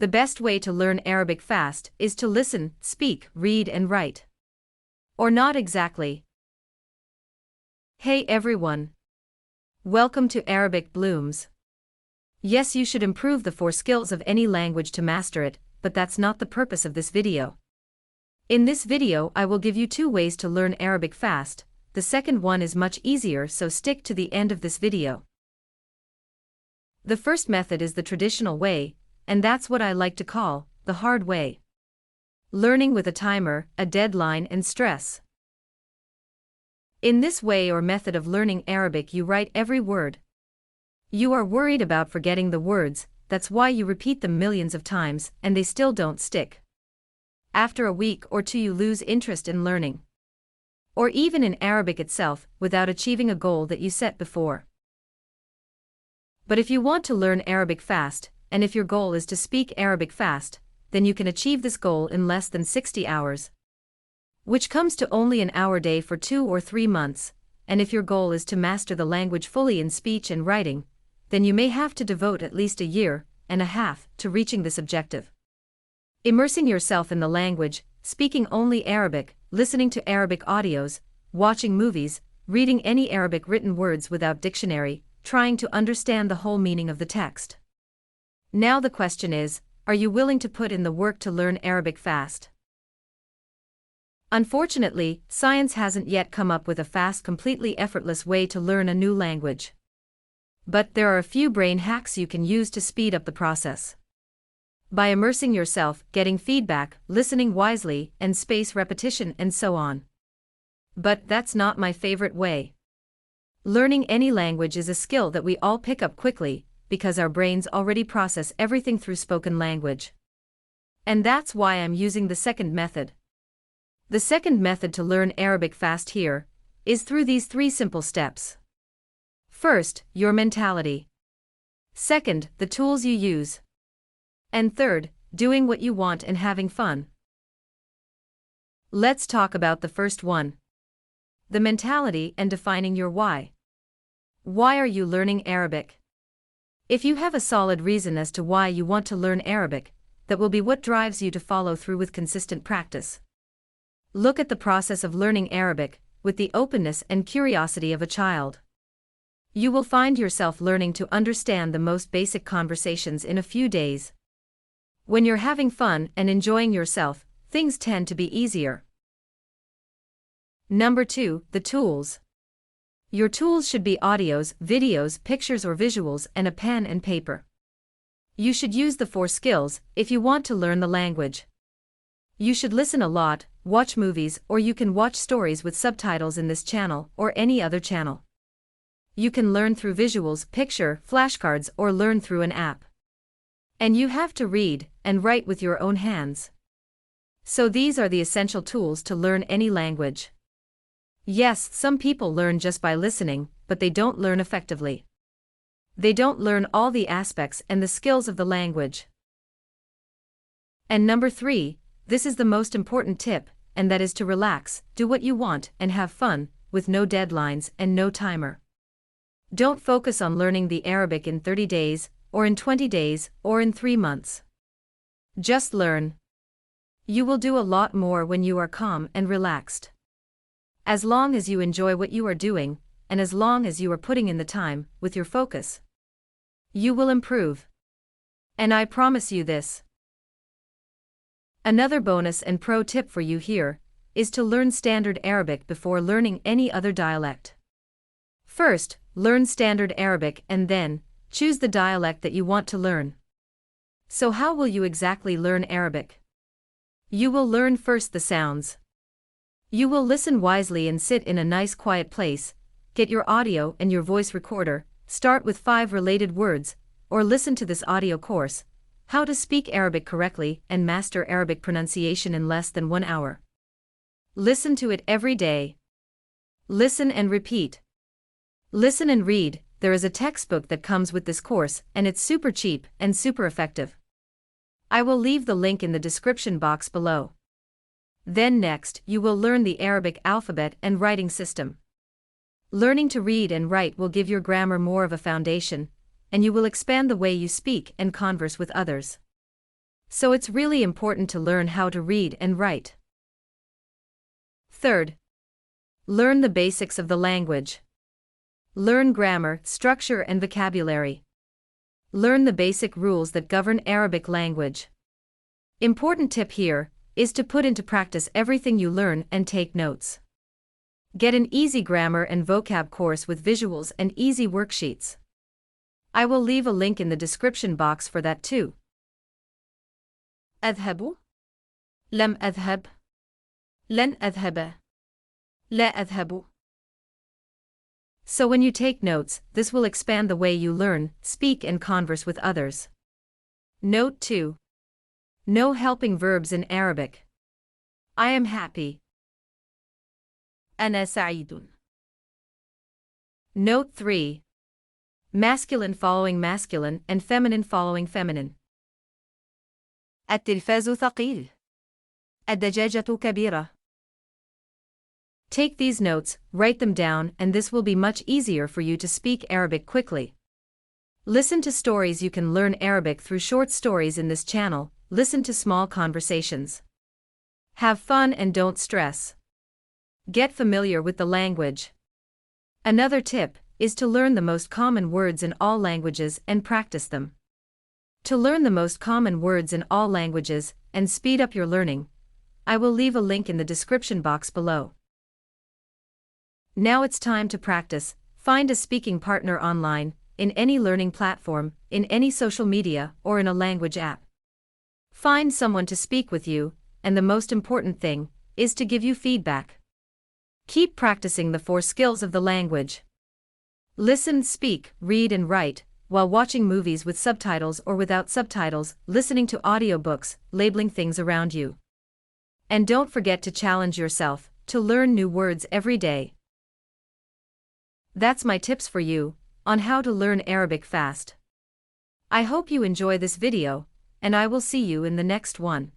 The best way to learn Arabic fast is to listen, speak, read and write. Or not exactly. Hey everyone. Welcome to Arabic Blooms. Yes, you should improve the 4 skills of any language to master it, but that's not the purpose of this video. In this video I will give you 2 ways to learn Arabic fast. The second one is much easier, so stick to the end of this video. The first method is the traditional way, and that's what I like to call the hard way. Learning with a timer, a deadline and stress. In this way or method of learning Arabic, you write every word. You are worried about forgetting the words, that's why you repeat them millions of times and they still don't stick. After a week or 2 you lose interest in learning. Or even in Arabic itself, without achieving a goal that you set before. But if you want to learn Arabic fast, and if your goal is to speak Arabic fast, then you can achieve this goal in less than 60 hours. Which comes to only an hour a day for 2 or 3 months, and if your goal is to master the language fully in speech and writing, then you may have to devote at least 1.5 years to reaching this objective. Immersing yourself in the language, speaking only Arabic, listening to Arabic audios, watching movies, reading any Arabic written words without dictionary, trying to understand the whole meaning of the text. Now the question is, are you willing to put in the work to learn Arabic fast? Unfortunately, science hasn't yet come up with a fast, completely effortless way to learn a new language. But there are a few brain hacks you can use to speed up the process. By immersing yourself, getting feedback, listening wisely, and space repetition and so on. But that's not my favorite way. Learning any language is a skill that we all pick up quickly, because our brains already process everything through spoken language. And that's why I'm using the second method. The second method to learn Arabic fast here is through these 3 simple steps. First, your mentality. Second, the tools you use. And third, doing what you want and having fun. Let's talk about the first one. The mentality and defining your why. Why are you learning Arabic? If you have a solid reason as to why you want to learn Arabic, that will be what drives you to follow through with consistent practice. Look at the process of learning Arabic with the openness and curiosity of a child. You will find yourself learning to understand the most basic conversations in a few days. When you're having fun and enjoying yourself, things tend to be easier. Number 2, the tools. Your tools should be audios, videos, pictures or visuals and a pen and paper. You should use the 4 skills if you want to learn the language. You should listen a lot, watch movies, or you can watch stories with subtitles in this channel or any other channel. You can learn through visuals, picture, flashcards or learn through an app. And you have to read and write with your own hands. So these are the essential tools to learn any language. Yes, some people learn just by listening, but they don't learn effectively. They don't learn all the aspects and the skills of the language. And number 3, this is the most important tip, and that is to relax, do what you want, and have fun, with no deadlines and no timer. Don't focus on learning the Arabic in 30 days, or in 20 days, or in 3 months. Just learn. You will do a lot more when you are calm and relaxed. As long as you enjoy what you are doing, and as long as you are putting in the time, with your focus, you will improve. And I promise you this. Another bonus and pro tip for you here is to learn Standard Arabic before learning any other dialect. First, learn Standard Arabic and then choose the dialect that you want to learn. So how will you exactly learn Arabic? You will learn first the sounds. You will listen wisely and sit in a nice quiet place, get your audio and your voice recorder, start with 5 related words, or listen to this audio course, How to Speak Arabic Correctly and Master Arabic Pronunciation in Less than 1 hour. Listen to it every day. Listen and repeat. Listen and read. There is a textbook that comes with this course and it's super cheap and super effective. I will leave the link in the description box below. Then next, you will learn the Arabic alphabet and writing system. Learning to read and write will give your grammar more of a foundation, and you will expand the way you speak and converse with others. So it's really important to learn how to read and write. Third, learn the basics of the language. Learn grammar, structure, and vocabulary. Learn the basic rules that govern Arabic language. Important tip here is to put into practice everything you learn and take notes. Get an easy grammar and vocab course with visuals and easy worksheets. I will leave a link in the description box for that too. أذهب. لم أذهب. لن أذهب. لا أذهب. So when you take notes, this will expand the way you learn, speak, and converse with others. Note 2. No helping verbs in Arabic. I am happy. أنا سعيد. Note 3. Masculine following masculine and feminine following feminine. التلفاز ثقيل. الدجاجة كبيرة. Take these notes, write them down, and this will be much easier for you to speak Arabic quickly. Listen to stories. You can learn Arabic through short stories in this channel. Listen to small conversations. Have fun and don't stress. Get familiar with the language. Another tip is to learn the most common words in all languages and practice them. To learn the most common words in all languages and speed up your learning, I will leave a link in the description box below. Now it's time to practice. Find a speaking partner online, in any learning platform, in any social media, or in a language app. Find someone to speak with you, and the most important thing is to give you feedback. Keep practicing the 4 skills of the language. Listen, speak, read, and write, while watching movies with subtitles or without subtitles, listening to audiobooks, labeling things around you. And don't forget to challenge yourself to learn new words every day. That's my tips for you on how to learn Arabic fast. I hope you enjoy this video, and I will see you in the next one.